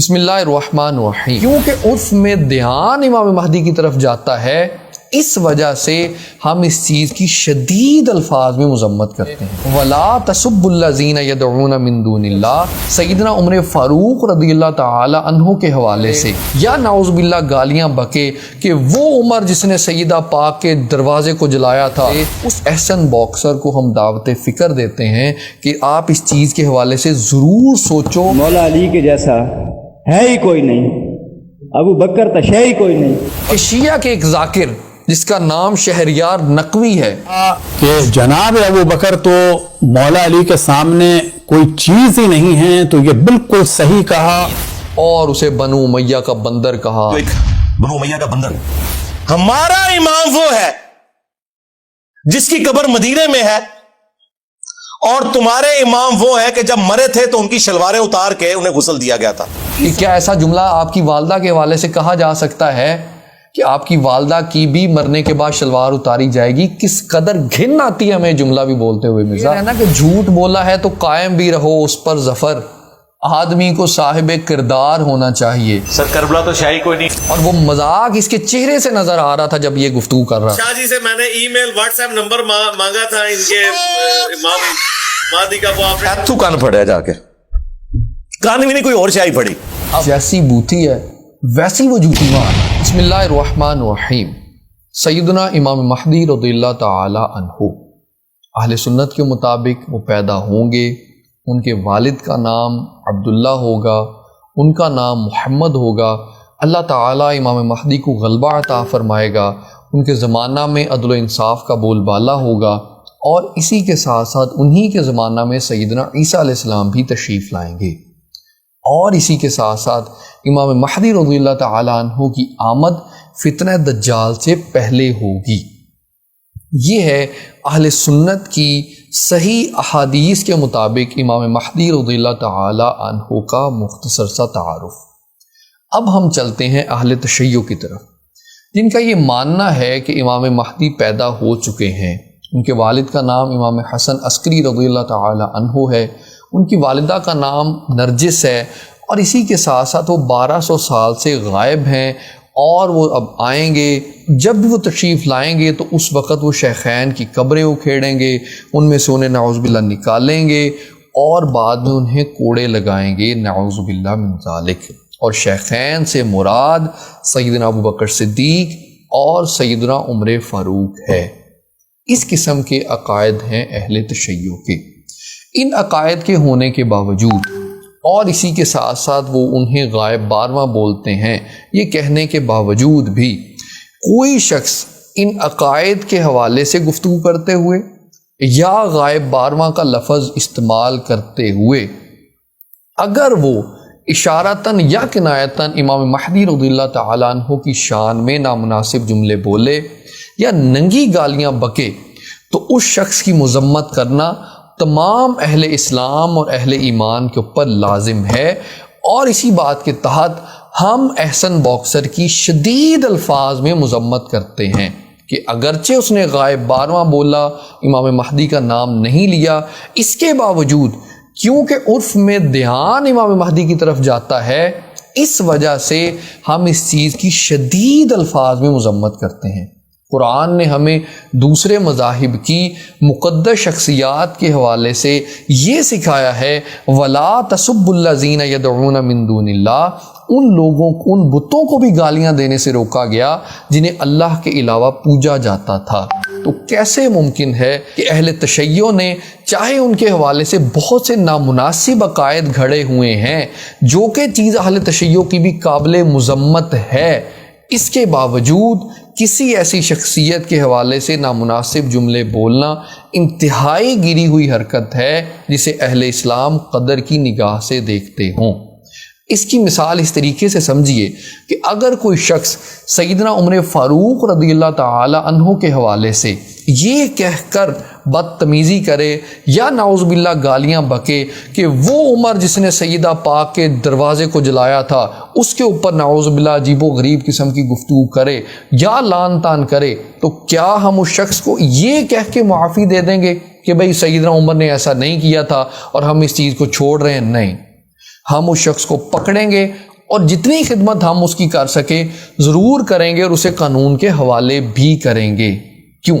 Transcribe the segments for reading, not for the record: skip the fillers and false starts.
بسم اللہ الرحمن الرحیم۔ کیونکہ عرف میں دھیان امام مہدی کی طرف جاتا ہے، اس وجہ سے ہم اس چیز کی شدید الفاظ میں مذمت کرتے ہیں۔ وَلَا تَسُبُّوا الَّذِينَ يَدْعُونَ مِن دُونِ اللَّهِ، سیدنا عمر فاروق رضی اللہ تعالی عنہ کے حوالے سے، یا نعوذ باللہ گالیاں بکے کہ وہ عمر جس نے سیدہ پاک کے دروازے کو جلایا تھا، اس احسن باکسر کو ہم دعوت فکر دیتے ہیں کہ آپ اس چیز کے حوالے سے ضرور سوچو۔ مولا علی کے جیسا ہے ہی کوئی نہیں، ابو بکر تو ہے ہی کوئی نہیں۔ کہ شیعہ کے ایک ذاکر جس کا نام شہریار نقوی ہے کہ جناب ابو بکر تو مولا علی کے سامنے کوئی چیز ہی نہیں ہے، تو یہ بالکل صحیح کہا، اور اسے بنو امیہ کا بندر کہا۔ ایک بنو امیہ کا بندر، ہمارا امام وہ ہے جس کی قبر مدینے میں ہے، اور تمہارے امام وہ ہے کہ جب مرے تھے تو ان کی شلواریں اتار کے انہیں غسل دیا گیا تھا۔ کہ کیا ایسا جملہ آپ کی والدہ کے حوالے سے کہا جا سکتا ہے کہ آپ کی والدہ کی بھی مرنے کے بعد شلوار اتاری جائے گی؟ کس قدر گھن آتی ہے ہمیں جملہ بھی بولتے ہوئے۔ مرزا ہے نا کہ جھوٹ بولا ہے تو قائم بھی رہو اس پر ظفر، آدمی کو صاحب کردار ہونا چاہیے۔ سر کربلا تو شاہی کوئی نہیں۔ اور وہ مذاق اس کے چہرے سے نظر آ رہا تھا جب یہ گفتگو کر رہا۔ شاہ جی سے میں نے ای میل واٹس ایپ نمبر مانگا تھا ان کے امام مہدی کا، وہ آپ نے تو کان پھڑیا جا کے، کان بھی نہیں کوئی اور شاہی پڑی۔ جیسی بوتھی ہے ویسی وہ جوتی مار۔ بسم اللہ الرحمن الرحیم۔ سیدنا امام مہدی رضی اللہ تعالی عنہ، اہل سنت کے مطابق وہ پیدا ہوں گے، ان کے والد کا نام عبداللہ ہوگا، ان کا نام محمد ہوگا۔ اللہ تعالی امام مہدی کو غلبہ عطا فرمائے گا، ان کے زمانہ میں عدل و انصاف کا بول بالا ہوگا، اور اسی کے ساتھ ساتھ انہی کے زمانہ میں سیدنا عیسیٰ علیہ السلام بھی تشریف لائیں گے، اور اسی کے ساتھ ساتھ امام مہدی رضی اللہ تعالی عنہ کی آمد فتنہ دجال سے پہلے ہوگی۔ یہ ہے اہل سنت کی صحیح احادیث کے مطابق امام مہدی رضی اللہ تعالی عنہ کا مختصر سا تعارف۔ اب ہم چلتے ہیں اہل تشیع کی طرف، جن کا یہ ماننا ہے کہ امام مہدی پیدا ہو چکے ہیں۔ ان کے والد کا نام امام حسن عسکری رضی اللہ تعالی عنہ ہے، ان کی والدہ کا نام نرجس ہے، اور اسی کے ساتھ ساتھ وہ 1200 سال سے غائب ہیں، اور وہ اب آئیں گے۔ جب بھی وہ تشریف لائیں گے تو اس وقت وہ شیخین کی قبریں اکھیڑیں گے، ان میں سے انہیں نعوذ باللہ نکالیں گے، اور بعد میں انہیں کوڑے لگائیں گے، نعوذ باللہ من ذالک۔ اور شیخین سے مراد سیدنا ابو بکر صدیق اور سیدنا عمر فاروق ہے۔ اس قسم کے عقائد ہیں اہل تشیع کے۔ ان عقائد کے ہونے کے باوجود، اور اسی کے ساتھ ساتھ وہ انہیں غائب 12واں بولتے ہیں، یہ کہنے کے باوجود بھی کوئی شخص ان عقائد کے حوالے سے گفتگو کرتے ہوئے یا غائب 12واں کا لفظ استعمال کرتے ہوئے اگر وہ اشارتاً یا کنایتاً امام مہدی رضی اللہ تعالیٰ عنہ کی شان میں نامناسب جملے بولے یا ننگی گالیاں بکے، تو اس شخص کی مذمت کرنا تمام اہل اسلام اور اہل ایمان کے اوپر لازم ہے۔ اور اسی بات کے تحت ہم احسن باکسر کی شدید الفاظ میں مذمت کرتے ہیں کہ اگرچہ اس نے غائب 12واں بولا، امام مہدی کا نام نہیں لیا، اس کے باوجود کیونکہ عرف میں دھیان امام مہدی کی طرف جاتا ہے، اس وجہ سے ہم اس چیز کی شدید الفاظ میں مذمت کرتے ہیں۔ قرآن نے ہمیں دوسرے مذاہب کی مقدس شخصیات کے حوالے سے یہ سکھایا ہے، وَلَا تَسُبُّوا الَّذِينَ يَدْعُونَ مِن دُونِ اللَّهِ، ان لوگوں کو، ان بتوں کو بھی گالیاں دینے سے روکا گیا جنہیں اللہ کے علاوہ پوجا جاتا تھا۔ تو کیسے ممکن ہے کہ اہل تشیع نے چاہے ان کے حوالے سے بہت سے نامناسب عقائد گھڑے ہوئے ہیں، جو کہ چیز اہل تشیع کی بھی قابل مذمت ہے، اس کے باوجود کسی ایسی شخصیت کے حوالے سے نامناسب جملے بولنا انتہائی گری ہوئی حرکت ہے جسے اہل اسلام قدر کی نگاہ سے دیکھتے ہوں۔ اس کی مثال اس طریقے سے سمجھیے کہ اگر کوئی شخص سیدنا عمر فاروق رضی اللہ تعالی عنہ کے حوالے سے یہ کہہ کر بدتمیزی کرے یا نعوذ باللہ گالیاں بکے کہ وہ عمر جس نے سیدہ پاک کے دروازے کو جلایا تھا، اس کے اوپر نعوذ باللہ عجیب و غریب قسم کی گفتگو کرے یا لعن طعن کرے، تو کیا ہم اس شخص کو یہ کہہ کے معافی دے دیں گے کہ بھئی سیدنا عمر نے ایسا نہیں کیا تھا اور ہم اس چیز کو چھوڑ رہے ہیں؟ نہیں، ہم اس شخص کو پکڑیں گے اور جتنی خدمت ہم اس کی کر سکیں ضرور کریں گے اور اسے قانون کے حوالے بھی کریں گے۔ کیوں؟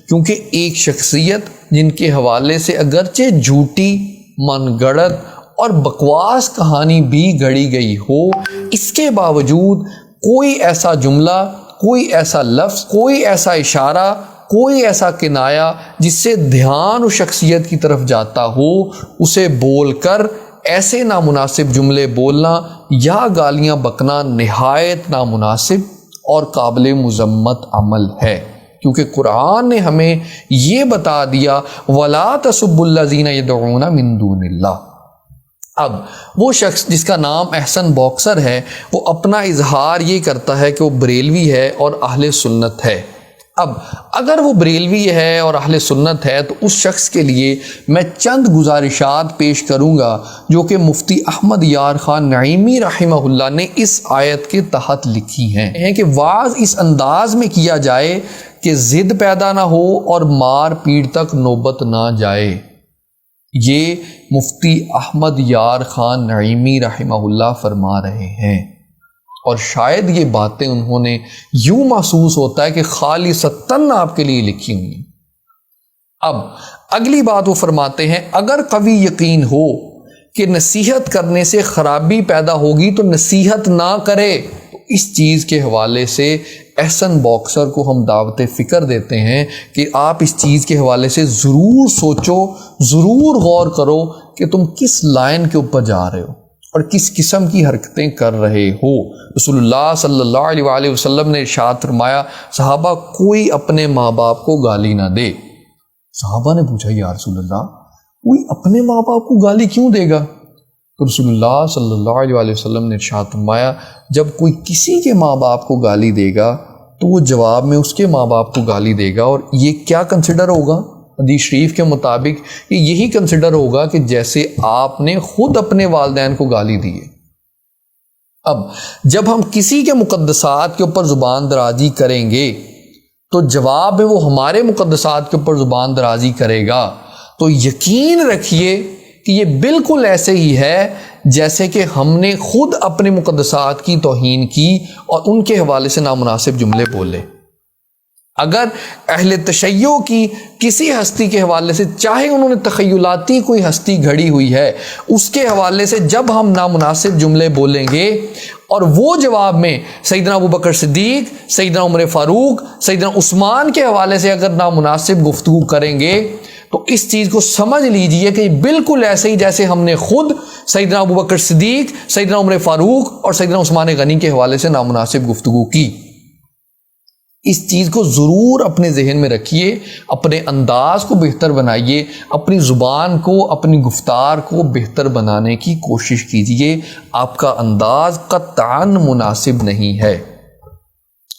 کیونکہ ایک شخصیت جن کے حوالے سے اگرچہ جھوٹی، من گڑت اور بکواس کہانی بھی گھڑی گئی ہو، اس کے باوجود کوئی ایسا جملہ، کوئی ایسا لفظ، کوئی ایسا اشارہ، کوئی ایسا کنایا جس سے دھیان اس شخصیت کی طرف جاتا ہو، اسے بول کر ایسے نامناسب جملے بولنا یا گالیاں بکنا نہایت نامناسب اور قابل مذمت عمل ہے، کیونکہ قرآن نے ہمیں یہ بتا دیا وَلَا تَسُبُّوا الَّذِينَ يَدْعُونَ مِن دُونِ اللَّهِ۔ اب وہ شخص جس کا نام احسن باکسر ہے، وہ اپنا اظہار یہ کرتا ہے کہ وہ بریلوی ہے اور اہل سنت ہے۔ اب اگر وہ بریلوی ہے اور اہل سنت ہے تو اس شخص کے لیے میں چند گزارشات پیش کروں گا جو کہ مفتی احمد یار خان نعیمی رحمہ اللہ نے اس آیت کے تحت لکھی ہیں کہ وعظ اس انداز میں کیا جائے کہ ضد پیدا نہ ہو اور مار پیٹ تک نوبت نہ جائے۔ یہ مفتی احمد یار خان نعیمی رحمہ اللہ فرما رہے ہیں، اور شاید یہ باتیں انہوں نے یوں محسوس ہوتا ہے کہ خالصتاً آپ کے لیے لکھی ہوئی ہیں۔ اب اگلی بات وہ فرماتے ہیں، اگر قوی یقین ہو کہ نصیحت کرنے سے خرابی پیدا ہوگی تو نصیحت نہ کرے۔ تو اس چیز کے حوالے سے احسن باکسر کو ہم دعوت فکر دیتے ہیں کہ آپ اس چیز کے حوالے سے ضرور سوچو، ضرور غور کرو کہ تم کس لائن کے اوپر جا رہے ہو اور کس قسم کی حرکتیں کر رہے ہو۔ رسول اللہ صلی اللہ علیہ وآلہ وسلم نے ارشاد فرمایا، صحابہ کوئی اپنے ماں باپ کو گالی نہ دے۔ صحابہ نے پوچھا، یا رسول اللہ کوئی اپنے ماں باپ کو گالی کیوں دے گا؟ تو رسول اللہ صلی اللہ علیہ وآلہ وسلم نے ارشاد فرمایا، جب کوئی کسی کے ماں باپ کو گالی دے گا تو وہ جواب میں اس کے ماں باپ کو گالی دے گا، اور یہ کیا کنسیڈر ہوگا؟ حدیث شریف کے مطابق یہ یہی کنسیڈر ہوگا کہ جیسے آپ نے خود اپنے والدین کو گالی دی ہے۔ اب جب ہم کسی کے مقدسات کے اوپر زبان درازی کریں گے تو جواب میں وہ ہمارے مقدسات کے اوپر زبان درازی کرے گا، تو یقین رکھیے کہ یہ بالکل ایسے ہی ہے جیسے کہ ہم نے خود اپنے مقدسات کی توہین کی اور ان کے حوالے سے نامناسب جملے بولے۔ اگر اہل تشیع کی کسی ہستی کے حوالے سے، چاہے انہوں نے تخیلاتی کوئی ہستی گھڑی ہوئی ہے، اس کے حوالے سے جب ہم نامناسب جملے بولیں گے اور وہ جواب میں سیدنا ابوبکر صدیق، سیدنا عمر فاروق، سیدنا عثمان کے حوالے سے اگر نامناسب گفتگو کریں گے تو اس چیز کو سمجھ لیجئے کہ بالکل ایسے ہی جیسے ہم نے خود سیدنا ابوبکر صدیق، سیدنا عمر فاروق اور سیدنا عثمان غنی کے حوالے سے نامناسب گفتگو کی۔ اس چیز کو ضرور اپنے ذہن میں رکھیے، اپنے انداز کو بہتر بنائیے، اپنی زبان کو، اپنی گفتار کو بہتر بنانے کی کوشش کیجیے۔ آپ کا انداز قطعاً مناسب نہیں ہے۔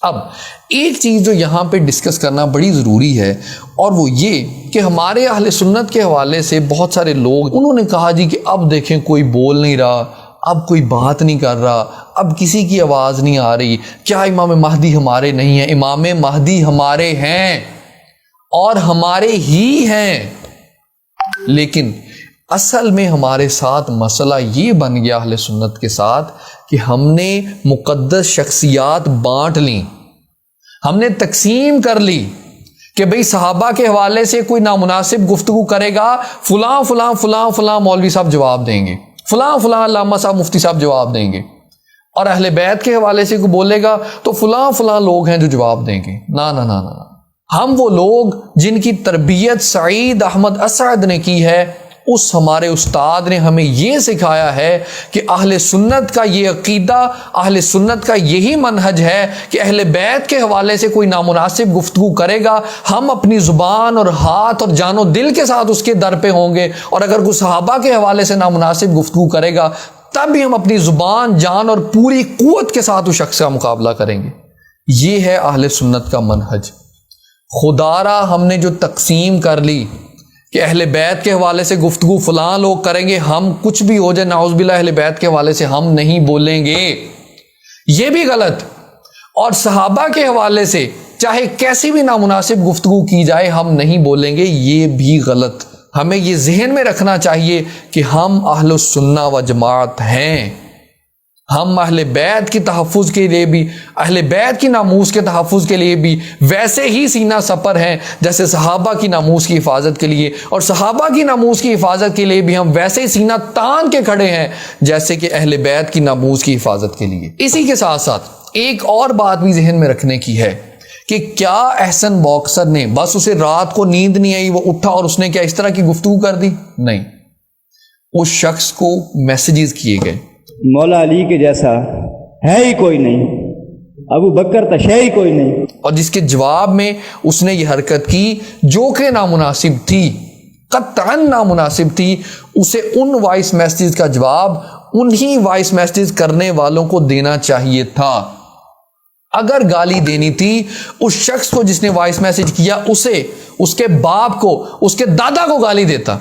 اب ایک چیز جو یہاں پہ ڈسکس کرنا بڑی ضروری ہے، اور وہ یہ کہ ہمارے اہل سنت کے حوالے سے بہت سارے لوگ انہوں نے کہا جی کہ اب دیکھیں کوئی بول نہیں رہا، اب کوئی بات نہیں کر رہا، اب کسی کی آواز نہیں آ رہی، کیا امام مہدی ہمارے نہیں ہیں؟ امام مہدی ہمارے ہیں اور ہمارے ہی ہیں، لیکن اصل میں ہمارے ساتھ مسئلہ یہ بن گیا اہل سنت کے ساتھ کہ ہم نے مقدس شخصیات بانٹ لیں، ہم نے تقسیم کر لی کہ بھئی صحابہ کے حوالے سے کوئی نامناسب گفتگو کرے گا، فلاں فلاں فلاں فلاں مولوی صاحب جواب دیں گے، فلاں فلاں علامہ صاحب مفتی صاحب جواب دیں گے، اور اہل بیت کے حوالے سے کوئی بولے گا تو فلاں فلاں لوگ ہیں جو جواب دیں گے۔ نا نا نا نا، ہم وہ لوگ جن کی تربیت سعید احمد اسعد نے کی ہے، اس ہمارے استاد نے ہمیں یہ سکھایا ہے کہ اہل سنت کا یہ عقیدہ، اہل سنت کا یہی منہج ہے کہ اہل بیت کے حوالے سے کوئی نامناسب گفتگو کرے گا، ہم اپنی زبان اور ہاتھ اور جان و دل کے ساتھ اس کے در پہ ہوں گے، اور اگر کوئی صحابہ کے حوالے سے نامناسب گفتگو کرے گا تب بھی ہم اپنی زبان، جان اور پوری قوت کے ساتھ اس شخص کا مقابلہ کریں گے۔ یہ ہے اہل سنت کا منہج۔ خدا را ہم نے جو تقسیم کر لی کہ اہل بیت کے حوالے سے گفتگو فلاں لوگ کریں گے، ہم کچھ بھی ہو جائے نعوذ باللہ اہل بیت کے حوالے سے ہم نہیں بولیں گے، یہ بھی غلط۔ اور صحابہ کے حوالے سے چاہے کیسی بھی نامناسب گفتگو کی جائے ہم نہیں بولیں گے، یہ بھی غلط۔ ہمیں یہ ذہن میں رکھنا چاہیے کہ ہم اہل السنہ و جماعت ہیں، ہم اہل بیت کی تحفظ کے لیے بھی، اہل بیت کی ناموس کے تحفظ کے لیے بھی ویسے ہی سینہ سپر ہیں جیسے صحابہ کی ناموس کی حفاظت کے لیے، اور صحابہ کی ناموس کی حفاظت کے لیے بھی ہم ویسے ہی سینہ تان کے کھڑے ہیں جیسے کہ اہل بیت کی ناموس کی حفاظت کے لیے۔ اسی کے ساتھ ساتھ ایک اور بات بھی ذہن میں رکھنے کی ہے کہ کیا احسن باکسر نے بس اسے رات کو نیند نہیں آئی، وہ اٹھا اور اس نے کیا اس طرح کی گفتگو کر دی؟ نہیں، اس شخص کو میسیجز کیے گئے، مولا علی کے جیسا ہے ہی کوئی نہیں، ابو بکر تو ہے ہی کوئی نہیں، اور جس کے جواب میں اس نے یہ حرکت کی جو کہ نامناسب تھی، قطعاً نامناسب تھی، اسے ان وائس میسیجز کا جواب انہی وائس میسیجز کرنے والوں کو دینا چاہیے تھا۔ اگر گالی دینی تھی اس شخص کو جس نے وائس میسیج کیا، اسے، اس کے باپ کو، اس کے دادا کو گالی دیتا۔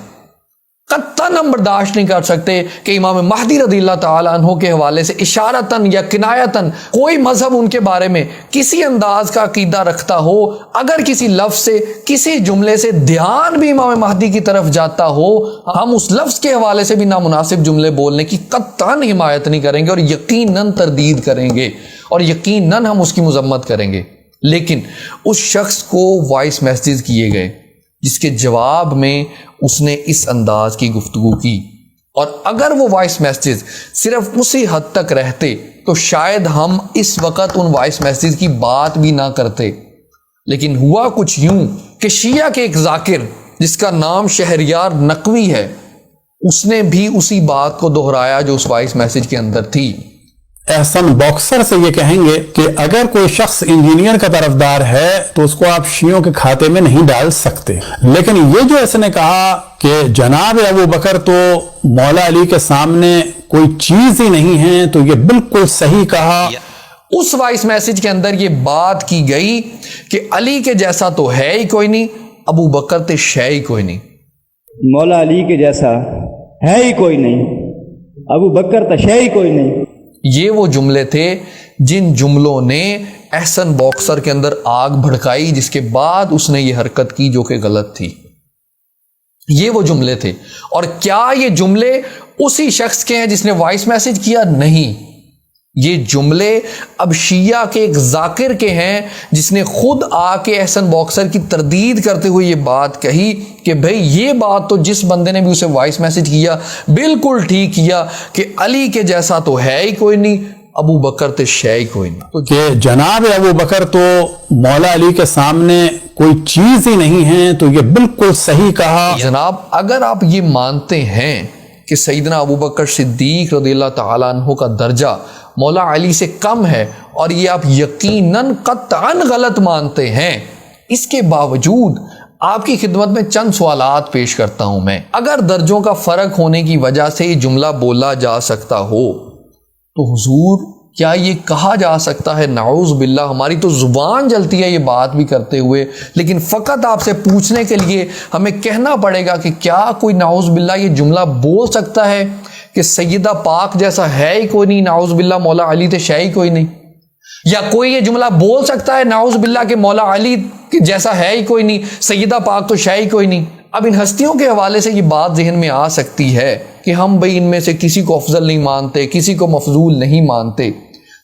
قطعاً ہم برداشت نہیں کر سکتے کہ امام مہدی رضی اللہ تعالیٰ عنہ کے حوالے سے اشارتاً یا کنایتاً کوئی مذہب ان کے بارے میں کسی انداز کا عقیدہ رکھتا ہو، اگر کسی لفظ سے، کسی جملے سے دھیان بھی امام مہدی کی طرف جاتا ہو، ہم اس لفظ کے حوالے سے بھی نامناسب جملے بولنے کی قطعاً حمایت نہیں کریں گے اور یقیناً تردید کریں گے اور یقیناً ہم اس کی مذمت کریں گے۔ لیکن اس شخص کو وائس میسیج کیے گئے جس کے جواب میں اس نے اس انداز کی گفتگو کی، اور اگر وہ وائس میسیج صرف اسی حد تک رہتے تو شاید ہم اس وقت ان وائس میسیج کی بات بھی نہ کرتے۔ لیکن ہوا کچھ یوں کہ شیعہ کے ایک ذاکر جس کا نام شہریار نقوی ہے، اس نے بھی اسی بات کو دہرایا جو اس وائس میسیج کے اندر تھی۔ احسن باکسر سے یہ کہیں گے کہ اگر کوئی شخص انجینئر کا طرفدار ہے تو اس کو آپ شیعوں کے کھاتے میں نہیں ڈال سکتے، لیکن یہ جو اس نے کہا کہ جناب ابو بکر تو مولا علی کے سامنے کوئی چیز ہی نہیں ہے، تو یہ بالکل صحیح کہا۔ اس وائس میسیج کے اندر یہ بات کی گئی کہ علی کے جیسا تو ہے ہی کوئی نہیں، ابو بکر تے شے ہی کوئی نہیں۔ مولا علی کے جیسا ہے ہی کوئی نہیں، ابو بکر تو ہے ہی کوئی نہیں۔ یہ وہ جملے تھے جن جملوں نے احسن باکسر کے اندر آگ بھڑکائی، جس کے بعد اس نے یہ حرکت کی جو کہ غلط تھی۔ یہ وہ جملے تھے، اور کیا یہ جملے اسی شخص کے ہیں جس نے وائس میسیج کیا؟ نہیں، یہ جملے اب شیعہ کے ایک ذاکر کے ہیں جس نے خود آ کے احسن باکسر کی تردید کرتے ہوئے یہ بات کہی کہ بھئی یہ بات تو جس بندے نے بھی اسے وائس میسیج کیا بالکل ٹھیک کیا کہ علی کے جیسا تو ہے ہی کوئی نہیں، ابو بکر تے شے ہی کوئی نہیں۔ کہ جناب ابو بکر تو مولا علی کے سامنے کوئی چیز ہی نہیں ہے، تو یہ بالکل صحیح کہا۔ جناب اگر آپ یہ مانتے ہیں کہ سیدنا ابو بکر صدیق رضی اللہ تعالیٰ عنہ کا درجہ مولا علی سے کم ہے، اور یہ آپ یقیناً قطعاً غلط مانتے ہیں، اس کے باوجود آپ کی خدمت میں چند سوالات پیش کرتا ہوں میں۔ اگر درجوں کا فرق ہونے کی وجہ سے یہ جملہ بولا جا سکتا ہو تو حضور کیا یہ کہا جا سکتا ہے؟ نعوذ باللہ، ہماری تو زبان جلتی ہے یہ بات بھی کرتے ہوئے، لیکن فقط آپ سے پوچھنے کے لیے ہمیں کہنا پڑے گا کہ کیا کوئی نعوذ باللہ یہ جملہ بول سکتا ہے کہ سیدہ پاک جیسا ہے ہی کوئی نہیں، نعوذ باللہ مولا علی تے شے ہی کوئی نہیں؟ یا کوئی یہ جملہ بول سکتا ہے نعوذ باللہ کہ مولا علی جیسا ہے ہی کوئی نہیں، سیدہ پاک تو شے ہی کوئی نہیں؟ اب ان ہستیوں کے حوالے سے یہ بات ذہن میں آ سکتی ہے کہ ہم بھئی ان میں سے کسی کو افضل نہیں مانتے، کسی کو مفضول نہیں مانتے،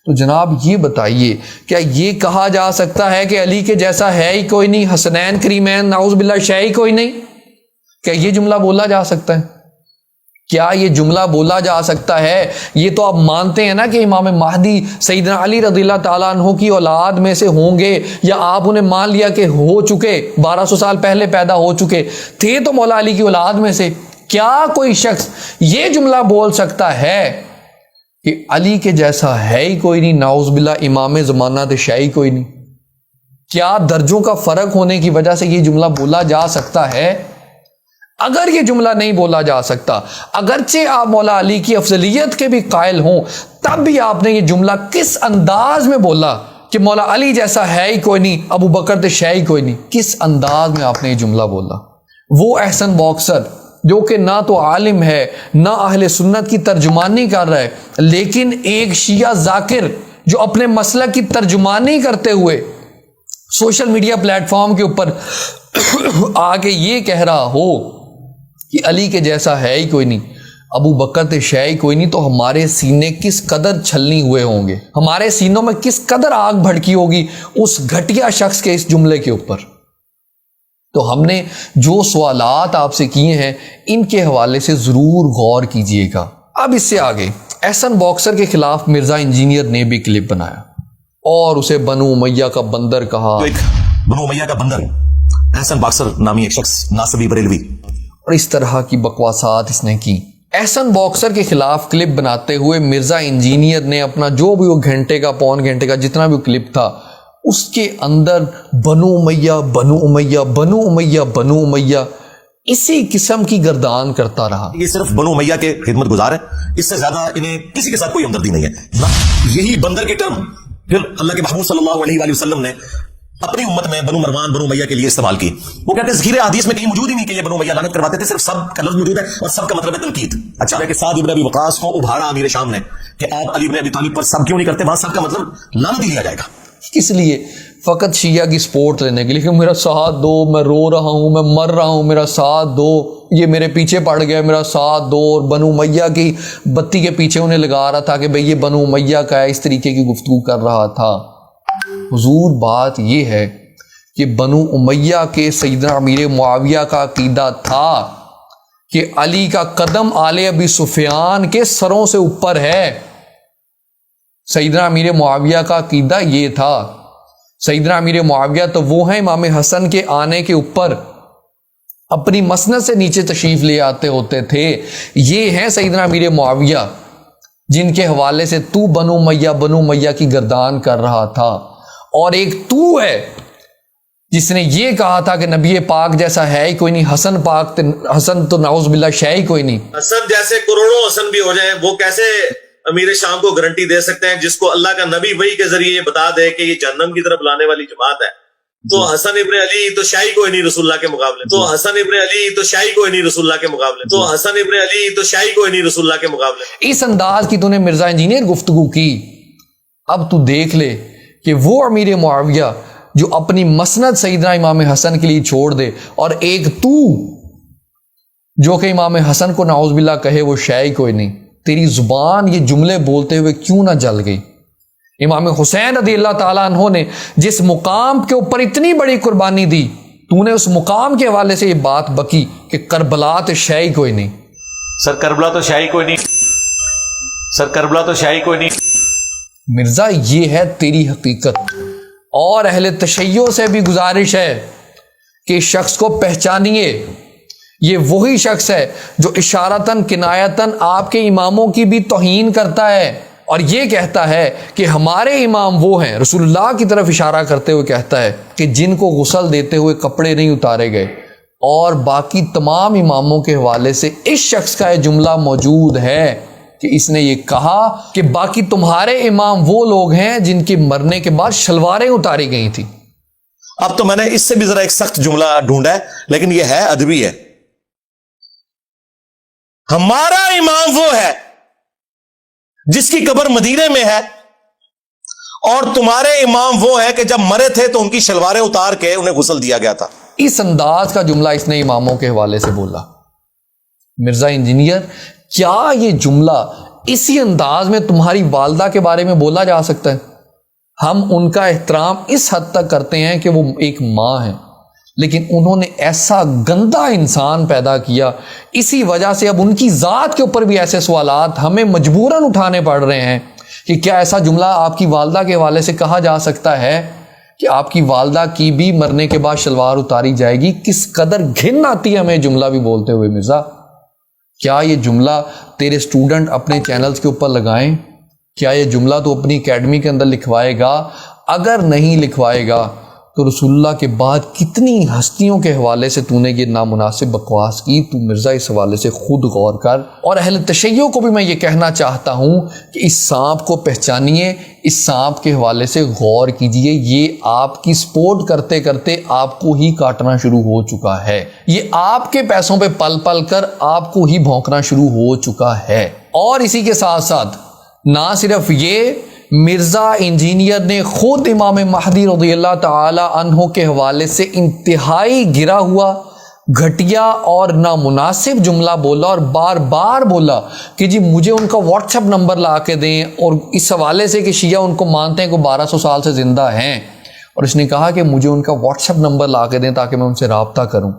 تو جناب یہ بتائیے کیا یہ کہا جا سکتا ہے کہ علی کے جیسا ہے ہی کوئی نہیں، حسنین کریمین نعوذ باللہ شے ہی کوئی نہیں؟ کیا یہ جملہ بولا جا سکتا ہے؟ کیا یہ جملہ بولا جا سکتا ہے؟ یہ تو آپ مانتے ہیں نا کہ امام مہدی سیدنا علی رضی اللہ تعالیٰ عنہ کی اولاد میں سے ہوں گے، یا آپ انہیں مان لیا کہ ہو چکے، 1200 سال پہلے پیدا ہو چکے تھے تو مولا علی کی اولاد میں سے۔ کیا کوئی شخص یہ جملہ بول سکتا ہے کہ علی کے جیسا ہے ہی کوئی نہیں، نعوذ باللہ امام زمانہ تے شے ہی کوئی نہیں؟ کیا درجوں کا فرق ہونے کی وجہ سے یہ جملہ بولا جا سکتا ہے؟ اگر یہ جملہ نہیں بولا جا سکتا، اگرچہ آپ مولا علی کی افضلیت کے بھی قائل ہوں، تب بھی آپ نے یہ جملہ کس انداز میں بولا کہ مولا علی جیسا ہے ہی کوئی نہیں، ابو بکر تے شے ہی کوئی نہیں؟ کس انداز میں آپ نے یہ جملہ بولا؟ وہ احسن باکسر جو کہ نہ تو عالم ہے نہ اہل سنت کی ترجمانی کر رہا ہے، لیکن ایک شیعہ ذاکر جو اپنے مسلک کی ترجمانی کرتے ہوئے سوشل میڈیا پلیٹ فارم کے اوپر آ کے یہ کہہ رہا ہو کہ علی کے جیسا ہے ہی کوئی نہیں، ابو بکر تے شے کوئی نہیں تو ہمارے سینے کس قدر چھلنی ہوئے ہوں گے، ہمارے سینوں میں کس قدر آگ بھڑکی ہوگی اس گھٹیا شخص کے اس جملے کے اوپر۔ تو ہم نے جو سوالات آپ سے کیے ہیں ان کے حوالے سے ضرور غور کیجئے گا۔ اب اس سے آگے احسن باکسر کے خلاف مرزا انجینئر نے بھی کلپ بنایا اور اسے بنو امیہ کا بندر کہا، تو ایک بنو امیہ کا بندر احسن باکسر نامی ایک شخص ناصبی بریلوی، اور اس طرح کی بکواسات اس نے کی۔ احسن باکسر کے خلاف کلپ بناتے ہوئے مرزا انجینئر نے اپنا جو بھی وہ گھنٹے کا پون گھنٹے کا جتنا بھی کلپ تھا اس کے اندر بنو امیہ بنو امیہ بنو امیہ بنو امیہ اسی قسم کی گردان کرتا رہا۔ یہ صرف بنو امیہ کے خدمت گزار ہیں، اس سے زیادہ انہیں کسی کے ساتھ کوئی ہمدردی نہیں ہے۔ یہی بندر کے ٹرم پھر اللہ کے محبوب صلی اللہ علیہ وآلہ وسلم نے اپنی امت میں بنو مروان بنو امیہ کے لیے استعمال کی۔ وہ کہتے ہیں ذکر حدیث میں کہیں موجود ہی نہیں کہ یہ بنو امیہ لعنت کرواتے تھے، صرف سب کا لفظ موجود ہے اور سب کا مطلب ہے تنقید۔ اچھا کہ سعد ابن ابی وقاص کو ابھارا امیر شام نے کہ آپ علی بن ابی طالب پر سب کیوں نہیں کرتے، وہاں سب کا مطلب لعنت ہی لیا جائے گا۔ کس لیے؟ فقط شیعہ کی سپورٹ لینے کے لیے کہ میرا ساتھ دو، میں رو رہا ہوں، میں مر رہا ہوں، میرا ساتھ دو، یہ میرے پیچھے پڑ گیا، میرا ساتھ دو۔ اور بنو امیہ کی بتی کے پیچھے انہیں لگا رہا تھا کہ بھئی یہ بنو امیہ کا ہے، اس طریقے کی گفتگو کر رہا تھا۔ حضور بات یہ ہے کہ بنو امیہ کے سیدنا امیر معاویہ کا عقیدہ تھا کہ علی کا قدم آل ابی سفیان کے سروں سے اوپر ہے۔ سیدنا امیر معاویہ کا عقیدہ یہ تھا۔ سیدنا امیر معاویہ تو وہ ہیں امام حسن کے آنے کے اوپر اپنی مسند سے نیچے تشریف لے آتے ہوتے تھے، یہ ہیں سیدنا امیر معاویہ جن کے حوالے سے تو بنو امیہ کی گردان کر رہا تھا۔ اور ایک تو ہے جس نے یہ کہا تھا کہ نبی پاک جیسا ہے ہی کوئی نہیں، حسن تو نعوذ باللہ شے ہی کوئی نہیں۔ حسن جیسے کروڑوں حسن بھی ہو جائیں، وہ کیسے امیر شام کو گارنٹی دے سکتے ہیں جس کو اللہ کا نبی وحی کے ذریعے یہ بتا دے کہ یہ جہنم کی طرف لانے والی جماعت ہے؟ تو حسن ابن علی تو شاہی کوئی نہیں رسول اللہ کے مقابلے، تو حسن ابن علی تو شاہی کوئی نہیں رسول اللہ کے مقابلے، تو حسن ابن علی تو شاہی کوئی نہیں رسول اللہ کے مقابلے۔ اس انداز کی تو نے مرزا انجینئر گفتگو کی۔ اب تو دیکھ لے کہ وہ امیر معاویہ جو اپنی مسند سیدنا امام حسن کے لیے چھوڑ دے، اور ایک تو جو کہ امام حسن کو نعوذ باللہ کہے وہ شے کوئی نہیں۔ تیری زبان یہ جملے بولتے ہوئے کیوں نہ جل گئی؟ امام حسین رضی اللہ تعالیٰ عنہ نے جس مقام کے اوپر اتنی بڑی قربانی دی، تو نے اس مقام کے حوالے سے یہ بات بکی کہ کربلا تو شے ہی کوئی نہیں۔ سر کربلا تو شاہی کوئی نہیں، سر کربلا تو شاہی کوئی نہیں۔ مرزا یہ ہے تیری حقیقت، اور اہل تشیع سے بھی گزارش ہے کہ اس شخص کو پہچانیے۔ یہ وہی شخص ہے جو اشارتاً کنایتاً آپ کے اماموں کی بھی توہین کرتا ہے اور یہ کہتا ہے کہ ہمارے امام وہ ہیں، رسول اللہ کی طرف اشارہ کرتے ہوئے کہتا ہے کہ جن کو غسل دیتے ہوئے کپڑے نہیں اتارے گئے، اور باقی تمام اماموں کے حوالے سے اس شخص کا یہ جملہ موجود ہے کہ اس نے یہ کہا کہ باقی تمہارے امام وہ لوگ ہیں جن کے مرنے کے بعد شلواریں اتاری گئی تھی۔ اب تو میں نے اس سے بھی ذرا ایک سخت جملہ ڈھونڈا ہے، لیکن یہ ہے ادبی ہے۔ ہمارا امام وہ ہے جس کی قبر مدینے میں ہے، اور تمہارے امام وہ ہیں کہ جب مرے تھے تو ان کی شلواریں اتار کے انہیں غسل دیا گیا تھا۔ اس انداز کا جملہ اس نے اماموں کے حوالے سے بولا۔ مرزا انجینئر، کیا یہ جملہ اسی انداز میں تمہاری والدہ کے بارے میں بولا جا سکتا ہے؟ ہم ان کا احترام اس حد تک کرتے ہیں کہ وہ ایک ماں ہیں، لیکن انہوں نے ایسا گندا انسان پیدا کیا، اسی وجہ سے اب ان کی ذات کے اوپر بھی ایسے سوالات ہمیں مجبوراً اٹھانے پڑ رہے ہیں کہ کیا ایسا جملہ آپ کی والدہ کے حوالے سے کہا جا سکتا ہے کہ آپ کی والدہ کی بھی مرنے کے بعد شلوار اتاری جائے گی؟ کس قدر گھن آتی ہے ہمیں جملہ بھی بولتے ہوئے۔ مرزا، کیا یہ جملہ تیرے سٹوڈنٹ اپنے چینلز کے اوپر لگائیں؟ کیا یہ جملہ تو اپنی اکیڈمی کے اندر لکھوائے گا؟ اگر نہیں لکھوائے گا تو رسول اللہ کے بعد کتنی ہستیوں کے حوالے سے تو نے یہ نامناسب بکواس کی؟ تو مرزا اس حوالے سے خود غور کر، اور اہل تشیع کو بھی میں یہ کہنا چاہتا ہوں کہ اس سانپ کو پہچانیے، اس سانپ کے حوالے سے غور کیجئے۔ یہ آپ کی سپورٹ کرتے کرتے آپ کو ہی کاٹنا شروع ہو چکا ہے، یہ آپ کے پیسوں پہ پل پل کر آپ کو ہی بھونکنا شروع ہو چکا ہے۔ اور اسی کے ساتھ ساتھ نہ صرف یہ، مرزا انجینئر نے خود امام مہدی رضی اللہ تعالی عنہ کے حوالے سے انتہائی گرا ہوا گھٹیا اور نامناسب جملہ بولا اور بار بار بولا کہ جی مجھے ان کا واٹس ایپ نمبر لا کے دیں، اور اس حوالے سے کہ شیعہ ان کو مانتے ہیں کہ 1200 سال سے زندہ ہیں، اور اس نے کہا کہ مجھے ان کا واٹس ایپ نمبر لا کے دیں تاکہ میں ان سے رابطہ کروں۔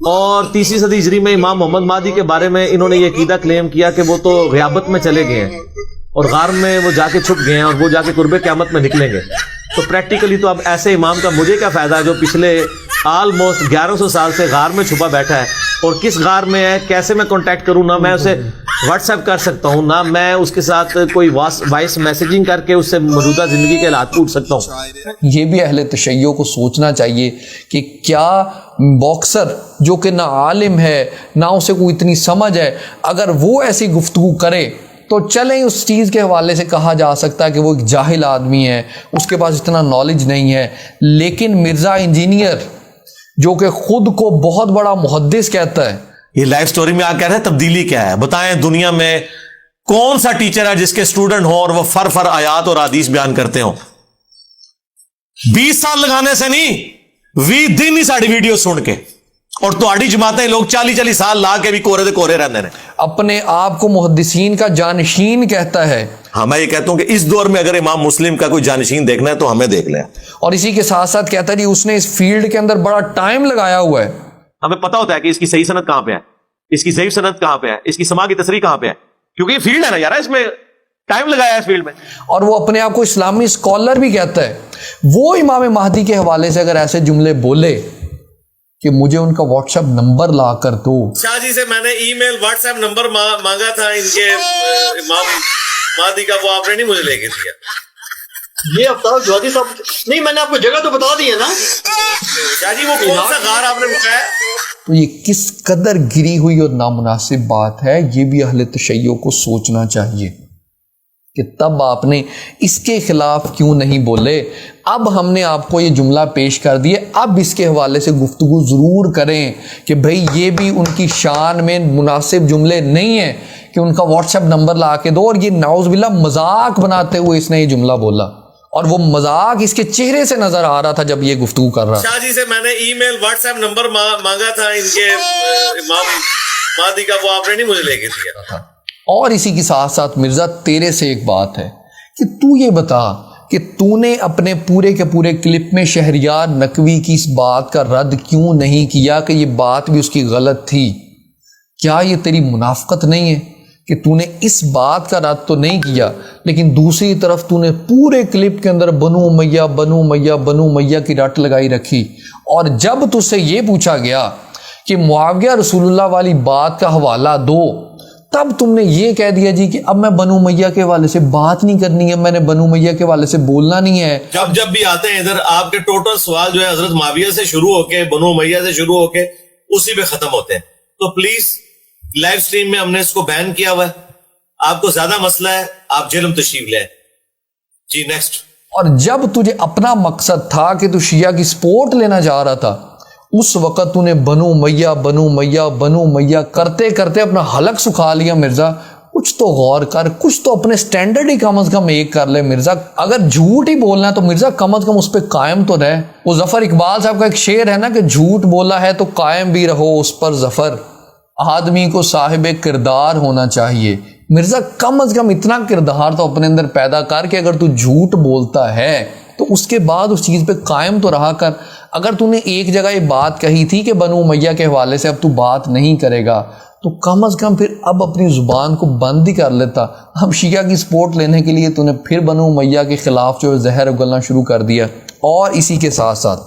اور 3 صدی ہجری میں امام محمد مہدی کے بارے میں انہوں نے یہ عقیدہ کلیم کیا کہ وہ تو غیابت میں چلے گئے ہیں اور غار میں وہ جا کے چھپ گئے ہیں اور وہ جا کے قرب قیامت میں نکلیں گے۔ تو پریکٹیکلی تو اب ایسے امام کا مجھے کیا فائدہ ہے جو پچھلے آلموسٹ 1100 سال سے غار میں چھپا بیٹھا ہے، اور کس غار میں ہے، کیسے میں کانٹیکٹ کروں؟ نہ میں اسے واٹس ایپ کر سکتا ہوں، نہ میں اس کے ساتھ کوئی وائس میسیجنگ کر کے اس سے موجودہ زندگی کے حالات پوچھ سکتا ہوں۔ یہ بھی اہل تشیع کو سوچنا چاہیے کہ کیا باکسر جو کہ نہ عالم ہے نہ اسے کوئی اتنی سمجھ ہے، اگر وہ ایسی گفتگو کرے تو چلیں اس چیز کے حوالے سے کہا جا سکتا ہے کہ وہ ایک جاہل آدمی ہے، اس کے پاس اتنا نالج نہیں ہے، لیکن مرزا انجینئر جو کہ خود کو بہت بڑا محدث کہتا ہے، یہ لائف سٹوری میں آ کہہ رہے ہیں تبدیلی کیا ہے؟ بتائیں دنیا میں کون سا ٹیچر ہے جس کے اسٹوڈنٹ ہوں اور وہ فر آیات اور حدیث بیان کرتے ہوں؟ 20 سال لگانے سے نہیں، 20 دن ہی ساڑی ویڈیو سن کے، اور تہاڈی جماعتیں لوگ 40 سال لا کے بھی کورے دے کورے رہنے ہیں۔ اپنے آپ کو محدثین کا جانشین کہتا ہے۔ ہاں میں یہ کہتا ہوں کہ اس دور میں اگر امام مسلم کا کوئی جانشین دیکھنا ہے تو ہمیں دیکھ لیں، اور اسی کے ساتھ ساتھ کہتا ہے جی اس نے اس فیلڈ کے اندر بڑا ٹائم لگایا ہوا ہے۔ ہمیں پتہ ہوتا ہے کہ اس کی صحیح سند کہاں پہ ہے، اس کی ضعیف سند کہاں پہ ہے، اس کی سما کی تصریح کہاں پہ ہے، کیونکہ یہ فیلڈ ہے نا یار، اس میں ٹائم لگایا ہے اس فیلڈ میں۔ اور وہ اپنے آپ کو اسلامی اسکالر بھی کہتا ہے۔ وہ امام مہدی کے حوالے سے اگر ایسے جملے بولے کہ مجھے ان کا واٹس ایپ نمبر لا کر دو، شاہ جی سے میں نے ای میل واٹس ایپ نمبر مانگا تھا ان کے امام مہدی کا، وہ آپ نے نہیں مجھے لے کے دیا۔ یہ افطار جوادی صاحب نہیں، میں نے آپ کو جگہ تو بتا دی ہے نا۔ شاہ جی وہ کون سا غار آپ نے بتایا؟ تو یہ کس قدر گری ہوئی اور نامناسب بات ہے، یہ بھی اہل تشیع کو سوچنا چاہیے کہ تب آپ نے اس کے خلاف کیوں نہیں بولے۔ اب ہم نے آپ کو یہ جملہ پیش کر دیے، اب اس کے حوالے سے گفتگو ضرور کریں کہ بھئی یہ بھی ان کی شان میں مناسب جملے نہیں ہیں کہ ان کا واٹس ایپ نمبر لا کے دو، اور یہ نعوذ باللہ مذاق بناتے ہوئے اس نے یہ جملہ بولا، اور وہ مذاق اس کے چہرے سے نظر آ رہا تھا جب یہ گفتگو کر رہا۔ شاہ جی سے میں نے ای میل واٹس ایپ نمبر مانگا تھا ان کے امام مہدی کا، وہ آپ نے نہیں مجھے لے کے دیا۔ اور اسی کے ساتھ ساتھ مرزا تیرے سے ایک بات ہے کہ تو یہ بتا کہ تو نے اپنے پورے کے پورے کلپ میں شہریار نقوی کی اس بات کا رد کیوں نہیں کیا کہ یہ بات بھی اس کی غلط تھی؟ کیا یہ تیری منافقت نہیں ہے کہ تو نے اس بات کا رد تو نہیں کیا، لیکن دوسری طرف تو نے پورے کلپ کے اندر بنو امیہ بنو امیہ بنو امیہ کی رٹ لگائی رکھی، اور جب تجھ سے یہ پوچھا گیا کہ معاویہ رسول اللہ والی بات کا حوالہ دو، تب تم نے یہ کہہ دیا جی کہ اب میں بنو امیہ کے حوالے سے بات نہیں کرنی ہے، میں نے بنو امیہ کے حوالے سے بولنا نہیں ہے۔ جب بھی آتے ہیں ادھر آپ کے ٹوٹل سوال جو ہے حضرت معاویہ سے شروع ہو کے بنو امیہ سے شروع ہو کے اسی پہ ختم ہوتے ہیں، تو پلیز لائیو سٹریم میں ہم نے اس کو بین کیا ہوا ہے، آپ کو زیادہ مسئلہ ہے آپ جہلم تشریف لیں۔ جی نیکسٹ۔ اور جب تجھے اپنا مقصد تھا کہ تو شیعہ کی سپورٹ لینا چاہ رہا تھا، اس وقت تو نے بنو امیہ بنو امیہ بنو امیہ کرتے کرتے اپنا حلق سکھا لیا۔ مرزا کچھ تو غور کر، کچھ تو اپنے سٹینڈرڈ ہی کم از کم ایک کر لے مرزا۔ اگر جھوٹ ہی بولنا ہے تو مرزا کم از کم اس پہ قائم تو رہ۔ وہ ظفر اقبال صاحب کا ایک شعر ہے نا کہ جھوٹ بولا ہے تو قائم بھی رہو اس پر ظفر، آدمی کو صاحب کردار ہونا چاہیے۔ مرزا کم از کم اتنا کردار تو اپنے اندر پیدا کر کے اگر تو جھوٹ بولتا ہے تو اس کے بعد اس چیز پہ قائم تو رہا کر۔ اگر تو نے ایک جگہ یہ بات کہی تھی کہ بنو امیہ کے حوالے سے اب تو بات نہیں کرے گا، تو کم از کم پھر اب اپنی زبان کو بند ہی کر لیتا۔ اب شیعہ کی سپورٹ لینے کے لیے تو نے پھر بنو امیہ کے خلاف جو زہر اگلنا شروع کر دیا۔ اور اسی کے ساتھ ساتھ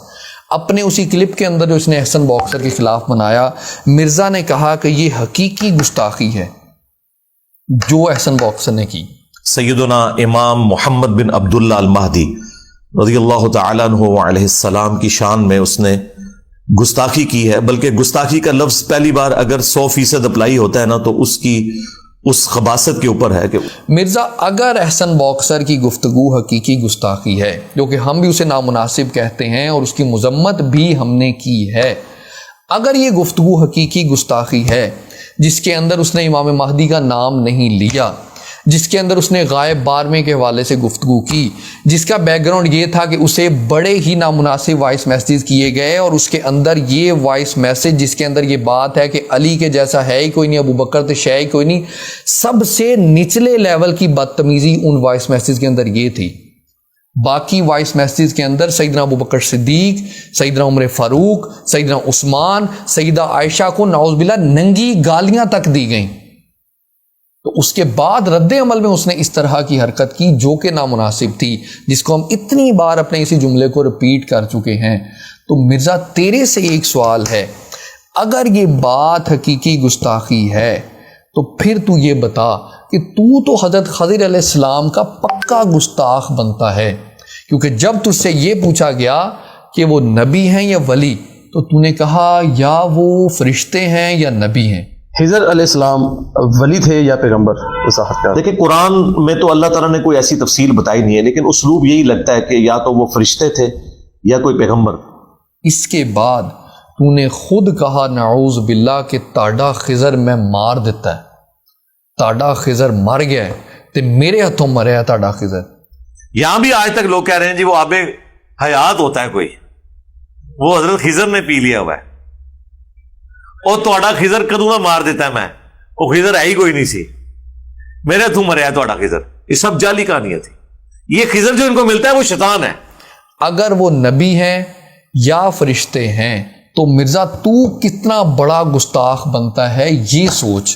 اپنے اسی کلپ کے اندر جو اس نے احسن باکسر کے خلاف بنایا، مرزا نے کہا کہ یہ حقیقی گستاخی ہے جو احسن باکسر نے کی۔ سیدنا امام محمد بن عبداللہ المہدی رضی اللہ تعالیٰ عنہ علیہ السلام کی شان میں اس نے گستاخی کی ہے، بلکہ گستاخی کا لفظ پہلی بار اگر 100% اپلائی ہوتا ہے نا تو اس کی اس خباثت کے اوپر ہے کہ مرزا اگر احسن باکسر کی گفتگو حقیقی گستاخی ہے، جو کہ ہم بھی اسے نامناسب کہتے ہیں اور اس کی مذمت بھی ہم نے کی ہے، اگر یہ گفتگو حقیقی گستاخی ہے جس کے اندر اس نے امام مہدی کا نام نہیں لیا، جس کے اندر اس نے غائب 12ویں کے حوالے سے گفتگو کی، جس کا بیک گراؤنڈ یہ تھا کہ اسے بڑے ہی نامناسب وائس میسیج کیے گئے، اور اس کے اندر یہ وائس میسیج جس کے اندر یہ بات ہے کہ علی کے جیسا ہے ہی کوئی نہیں، ابو بکر تو شے ہی کوئی نہیں، سب سے نچلے لیول کی بدتمیزی ان وائس میسیج کے اندر یہ تھی۔ باقی وائس میسیج کے اندر سیدنا ابو بکر صدیق، سیدنا عمر فاروق، سیدنا عثمان، سیدہ عائشہ کو نعوذ باللہ ننگی گالیاں تک دی گئیں۔ تو اس کے بعد رد عمل میں اس نے اس طرح کی حرکت کی جو کہ نامناسب تھی، جس کو ہم اتنی بار اپنے اسی جملے کو ریپیٹ کر چکے ہیں۔ تو مرزا تیرے سے ایک سوال ہے، اگر یہ بات حقیقی گستاخی ہے تو پھر تو یہ بتا کہ تو حضرت خضر علیہ السلام کا پکا گستاخ بنتا ہے، کیونکہ جب تجھ سے یہ پوچھا گیا کہ وہ نبی ہیں یا ولی، تو تو نے کہا یا وہ فرشتے ہیں یا نبی ہیں۔ خضر علیہ السلام ولی تھے یا پیغمبر؟ وضاحت کر۔ دیکھیں قرآن میں تو اللہ تعالیٰ نے کوئی ایسی تفصیل بتائی نہیں ہے، لیکن اسلوب یہی لگتا ہے کہ یا تو وہ فرشتے تھے یا کوئی پیغمبر۔ اس کے بعد تو نے خود کہا نعوذ باللہ کہ تاڈا خضر میں مار دیتا ہے، تاڈا خضر مر گیا ہے، تے میرے ہاتھوں مریا ہے تاڈا خضر۔ یہاں بھی آج تک لوگ کہہ رہے ہیں جی وہ آب حیات ہوتا ہے کوئی، وہ حضرت خضر نے پی لیا ہوا ہے، اور تہاڈا خضر کدوں نہ مار دیتا ہے میں، وہ خضر ہے ہی کوئی نہیں سی، میرے ہاتھوں مریا ہے تہاڈا خضر۔ یہ سب جعلی کہانیاں تھی، یہ خضر جو ان کو ملتا ہے وہ شیطان ہے۔ اگر وہ نبی ہیں یا فرشتے ہیں تو مرزا تو کتنا بڑا گستاخ بنتا ہے، یہ سوچ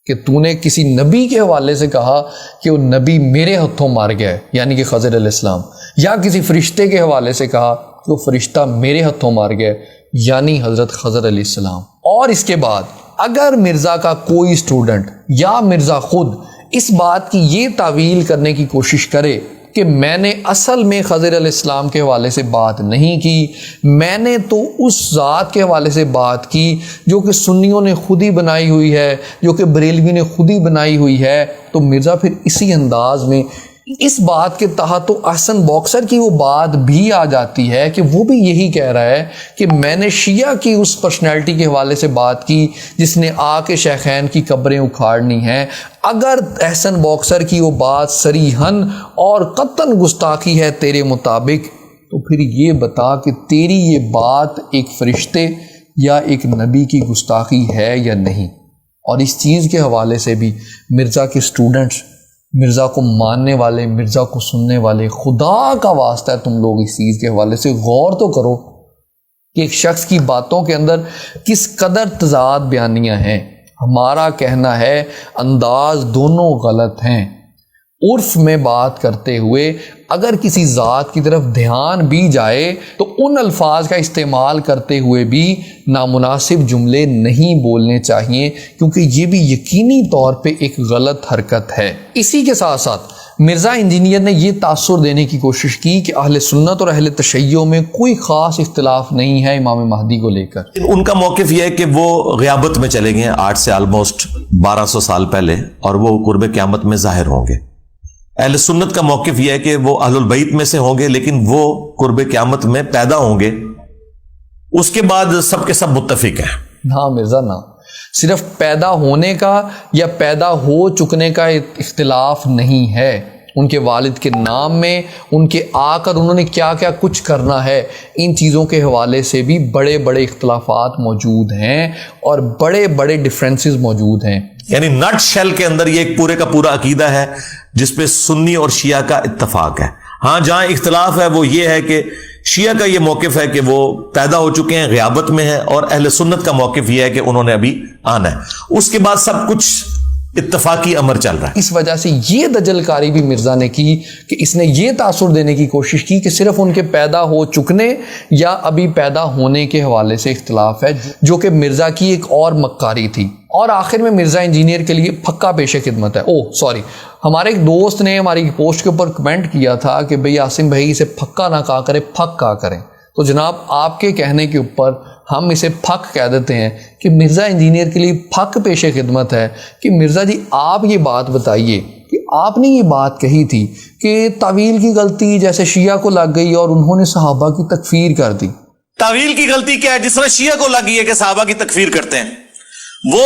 کہ تو نے کسی نبی کے حوالے سے کہا کہ وہ نبی میرے ہاتھوں مار گیا ہے، یعنی کہ خضر علیہ السلام، یا کسی فرشتے کے حوالے سے کہا کہ وہ فرشتہ میرے ہاتھوں مار گیا ہے، یعنی حضرت خضر علیہ السلام۔ اور اس کے بعد اگر مرزا کا کوئی اسٹوڈنٹ یا مرزا خود اس بات کی یہ تعویل کرنے کی کوشش کرے کہ میں نے اصل میں خضر علیہ السلام کے حوالے سے بات نہیں کی، میں نے تو اس ذات کے حوالے سے بات کی جو کہ سنیوں نے خود ہی بنائی ہوئی ہے، جو کہ بریلوی نے خود ہی بنائی ہوئی ہے، تو مرزا پھر اسی انداز میں اس بات کے تحت تو احسن باکسر کی وہ بات بھی آ جاتی ہے کہ وہ بھی یہی کہہ رہا ہے کہ میں نے شیعہ کی اس پرسنالٹی کے حوالے سے بات کی جس نے آ کے شیخین کی قبریں اکھاڑنی ہیں۔ اگر احسن باکسر کی وہ بات صریحاً اور قطعاً گستاخی ہے تیرے مطابق، تو پھر یہ بتا کہ تیری یہ بات ایک فرشتے یا ایک نبی کی گستاخی ہے یا نہیں۔ اور اس چیز کے حوالے سے بھی مرزا کے اسٹوڈنٹس، مرزا کو ماننے والے، مرزا کو سننے والے، خدا کا واسطہ ہے تم لوگ اس چیز کے حوالے سے غور تو کرو کہ ایک شخص کی باتوں کے اندر کس قدر تضاد بیانیاں ہیں۔ ہمارا کہنا ہے انداز دونوں غلط ہیں۔ عرف میں بات کرتے ہوئے اگر کسی ذات کی طرف دھیان بھی جائے تو ان الفاظ کا استعمال کرتے ہوئے بھی نامناسب جملے نہیں بولنے چاہیے، کیونکہ یہ بھی یقینی طور پہ ایک غلط حرکت ہے۔ اسی کے ساتھ ساتھ مرزا انجینئر نے یہ تاثر دینے کی کوشش کی کہ اہل سنت اور اہل تشیع میں کوئی خاص اختلاف نہیں ہے امام مہدی کو لے کر۔ ان کا موقف یہ ہے کہ وہ غیابت میں چلے گئے ہیں 8 سے آلموسٹ 1200 سال پہلے، اور وہ قرب قیامت میں ظاہر ہوں گے۔ اہل سنت کا موقف یہ ہے کہ وہ اہل البیت میں سے ہوں گے، لیکن وہ قرب قیامت میں پیدا ہوں گے۔ اس کے بعد سب کے سب متفق ہیں۔ ہاں مرزا، نہ صرف پیدا ہونے کا یا پیدا ہو چکنے کا اختلاف نہیں ہے، ان کے والد کے نام میں، ان کے آ کر انہوں نے کیا کیا کچھ کرنا ہے، ان چیزوں کے حوالے سے بھی بڑے بڑے اختلافات موجود ہیں اور بڑے بڑے ڈفرینسز موجود ہیں۔ یعنی نٹ شیل کے اندر یہ ایک پورے کا پورا عقیدہ ہے جس پہ سنی اور شیعہ کا اتفاق ہے۔ ہاں جہاں اختلاف ہے وہ یہ ہے کہ شیعہ کا یہ موقف ہے کہ وہ پیدا ہو چکے ہیں، غیابت میں ہیں، اور اہل سنت کا موقف یہ ہے کہ انہوں نے ابھی آنا ہے۔ اس کے بعد سب کچھ اتفاقی امر چل رہا ہے۔ اس وجہ سے یہ دجل کاری بھی مرزا نے کی کہ اس نے یہ تاثر دینے کی کوشش کی کہ صرف ان کے پیدا ہو چکنے یا ابھی پیدا ہونے کے حوالے سے اختلاف ہے، جو کہ مرزا کی ایک اور مکاری تھی۔ اور آخر میں مرزا انجینئر کے لیے پھکا پیش خدمت ہے۔ ہمارے ایک دوست نے ہماری پوسٹ کے اوپر کمنٹ کیا تھا کہ بھئی عاصم بھائی اسے پھکا نہ کہا کرے، پھک کہا کریں۔ تو جناب آپ کے کہنے کے اوپر ہم اسے پھک کہہ دیتے ہیں کہ مرزا انجینئر کے لیے پھک پیش خدمت ہے کہ مرزا جی آپ یہ بات بتائیے کہ آپ نے یہ بات کہی تھی کہ تعویل کی غلطی جیسے شیعہ کو لگ گئی اور انہوں نے صحابہ کی تکفیر کر دی۔ تعویل کی غلطی کیا ہے؟ جس طرح شیعہ کو لگی ہے کہ صحابہ کی تکفیر کرتے ہیں، وہ